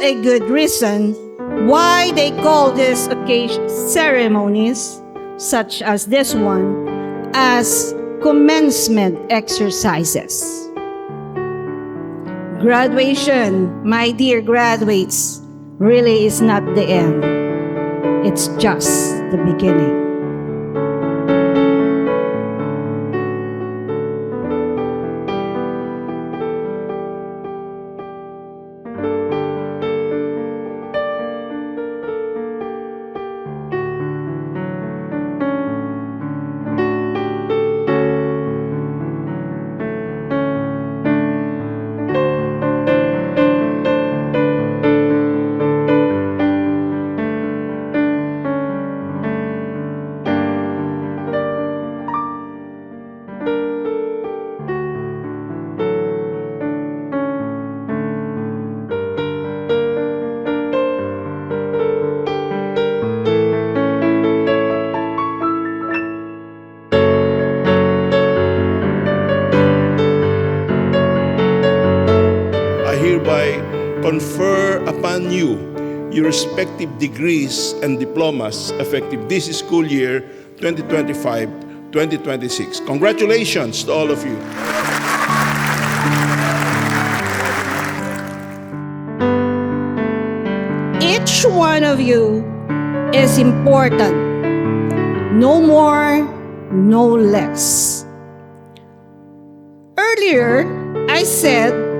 a good reason why they call these occasion ceremonies, such as this one, as commencement exercises. Graduation, my dear graduates, really is not the end. It's just the beginning. Hereby confer upon you your respective degrees and diplomas effective this school year 2025-2026. Congratulations to all of you. Each one of you is important. No more, no less. Earlier, I said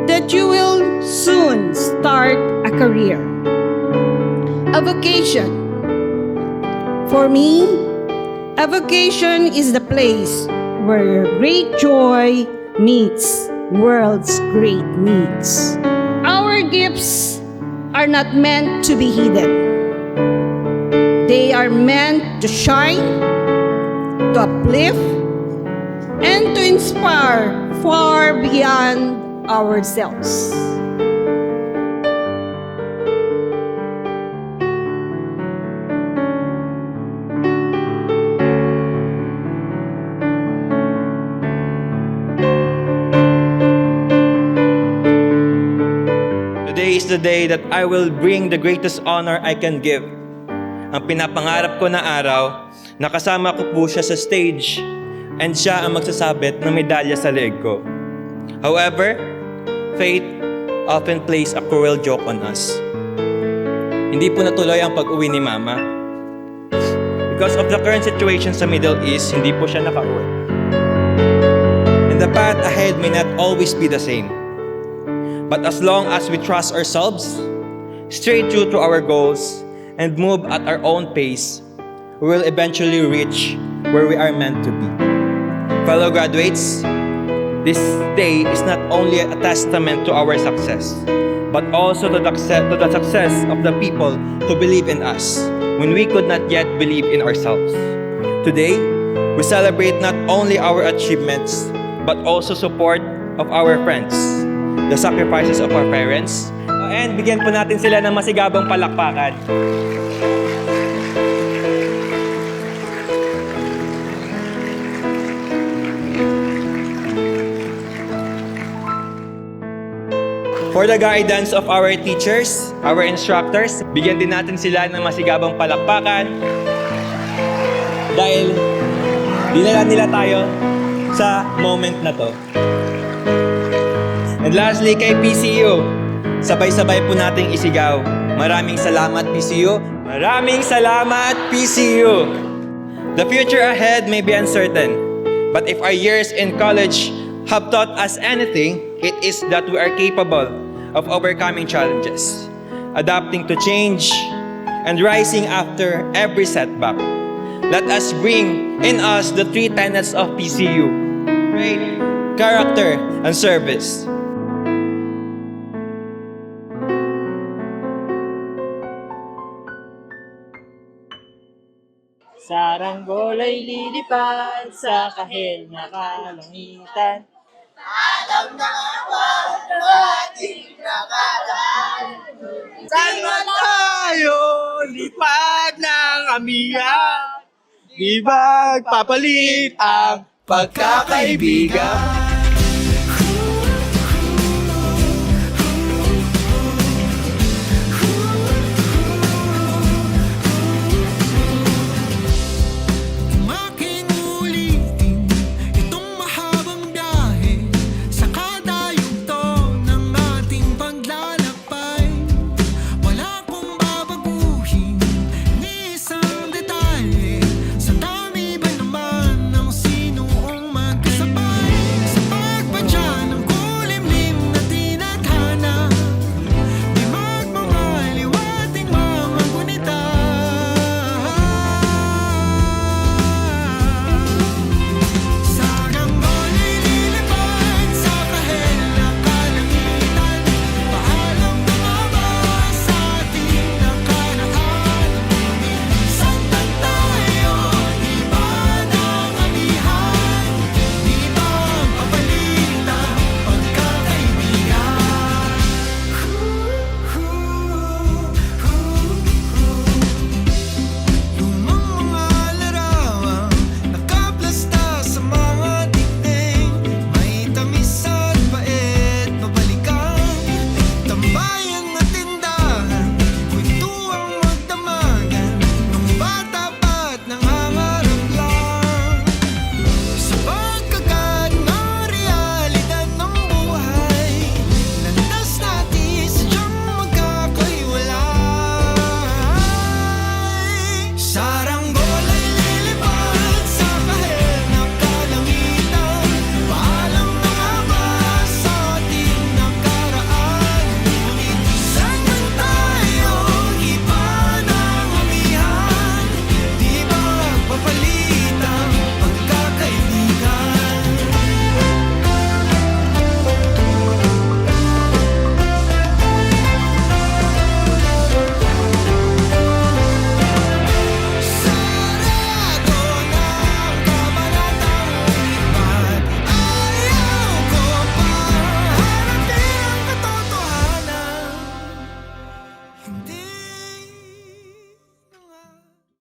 that you will soon start a career, a vocation. For me, a vocation is the place where your great joy meets world's great needs. Our gifts are not meant to be hidden. They are meant to shine, to uplift, and to inspire far beyond ourselves. Today is the day that I will bring the greatest honor I can give. Ang pinapangarap ko na araw, nakasama ko po siya sa stage and siya ang magsasabit ng medalya sa leeg ko. However, fate often plays a cruel joke on us. Hindi po natuloy ang pag-uwi ni Mama. Because of the current situation sa Middle East, hindi po siya nakauwi. And the path ahead may not always be the same. But as long as we trust ourselves, stay true to our goals, and move at our own pace, we will eventually reach where we are meant to be. Fellow graduates, this day is not only a testament to our success, but also to the success of the people who believe in us when we could not yet believe in ourselves. Today, we celebrate not only our achievements, but also support of our friends, the sacrifices of our parents, and bigyan po natin sila ng masigabang palakpakan. For the guidance of our teachers, our instructors, bigyan din natin sila ng masigabang palakpakan dahil dinala nila tayo sa moment na to. And lastly, kay PCU, sabay-sabay po nating isigaw. Maraming salamat, PCU. Maraming salamat, PCU. The future ahead may be uncertain, but if our years in college have taught us anything, it is that we are capable of overcoming challenges, adapting to change, and rising after every setback. Let us bring in us the three tenets of PCU: faith, character, and service. Saranggol ay lilipad sa kahil na kalangitan. Alam na ang ating nakaraan. Saan man tayo, lipad ng amihan. Di ba papalit ang pagkakaibigan?